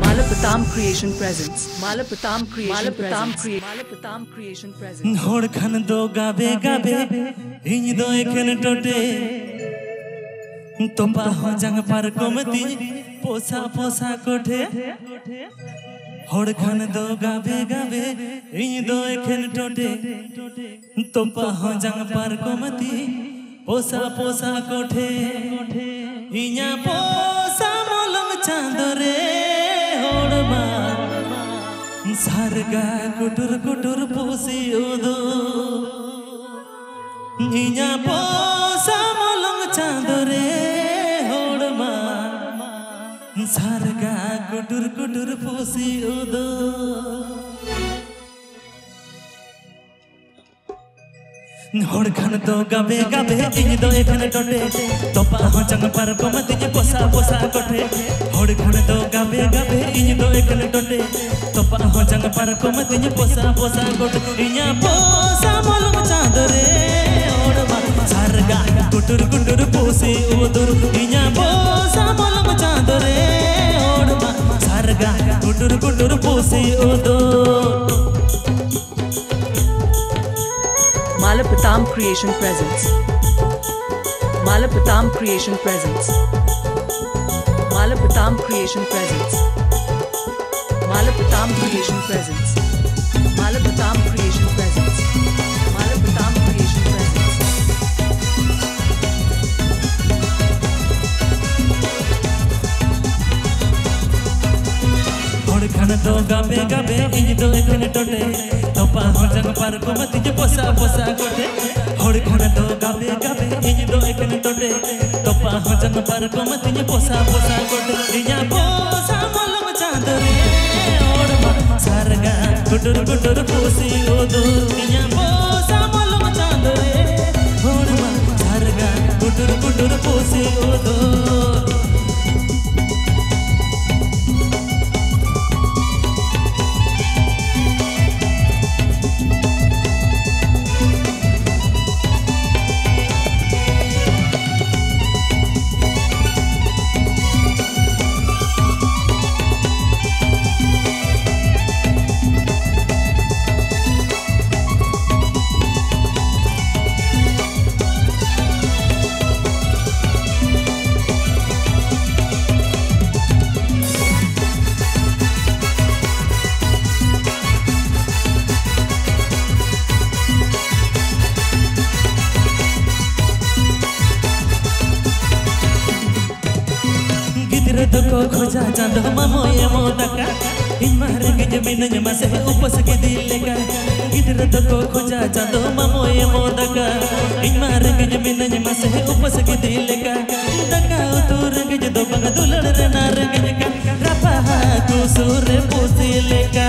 Malapatam Creation Presents. Malapatam Creation Presents. Hor khan do gabe gabe, inj do ekhen tote. Topa ho jang par komati, posa posa kote. Hor khan do gabe gabe, inj do ekhen tote. Topa ho jang par komati, posa posa kote. Inya posa molong chandore. Sarga kutur kutur pusi udu Inya posa molong chandore hodma Sarga kutur kutur pusi udu Hor khan do gabe gabe inj do ekhan tote Topa ho jang par komati posa posa kote Hor khan do gabe gabe inj do ekhan tote Topa ho jang par komati posa posa kote Inya posa molong chandore odma sarga kutur kutur pusi udur Inya posa molong chandore odma sarga kutur kutur pusi udur Malapatam Creation Presents. Malapatam Creation Presents. Malapatam Creation Presents. Malapatam Creation Presents. Malapatam Creation Presents. Malapatam Creation Presents. Hor khan do gabe gabe inj do ekhan tote Topa ho jang par komati posa posa kote Hor khan do gabe gabe inj do ekhan tote Topa ho jang par komati posa posa kote Inya posa molong chandore odma sarga kutur kutur pusi udu Inya posa molong chandore odma sarga kutur kutur pusi udu Doko khoja chando mamo emo daka Imare ge jamin nyama se upas ge dileka Gidra doko khoja chando mamo emo daka Imare ge jamin nyama se upas ge dileka Daka utur ge jado bang dular re nar ge ka Rapa ku sure pusileka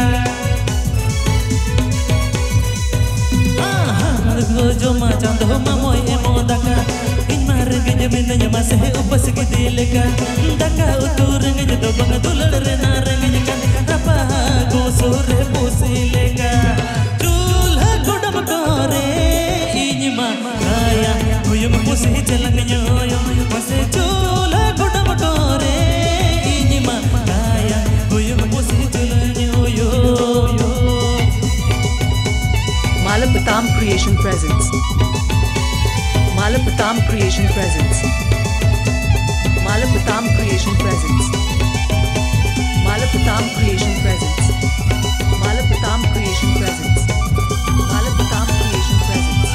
Go joma chando mamo emo daka Imare ge jamin nyama se upas ge dileka Daka utur ge jado bang dular re nar ge ka Rapa ku sure pusileka Chulha godam kore injma kaya Huyum pusi jalang nyoyo Mase chulha godam kore injma kaya Huyum pusi jalang nyoyo Malapatam Creation Presents. Malapatam Creation Presents. Malapatam Creation Presents. Malapatam Creation Presents. Malapatam Creation Presents. Malapatam Creation Presents.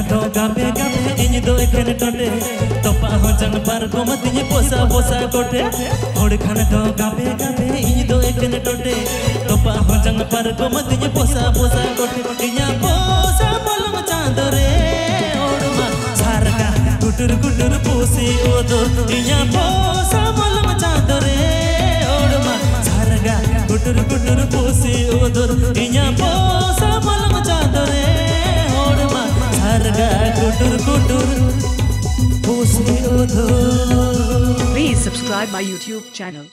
do gabe gabe inj do ekhan tote topa ho jang par komati posa posa kote hod khan do gabe gabe inj do ekhan tote topa ho jang par komati posa posa kote inya posa bolong chandore odma sarga kutur kutur pusi odo inya posa bolong chandore odma sarga kutur kutur कुटुर पोसे उधर इया पोसा मलम चादरे होड़ मा सरगा कुटुर कुटुर पोसे उधर. Please subscribe my YouTube channel.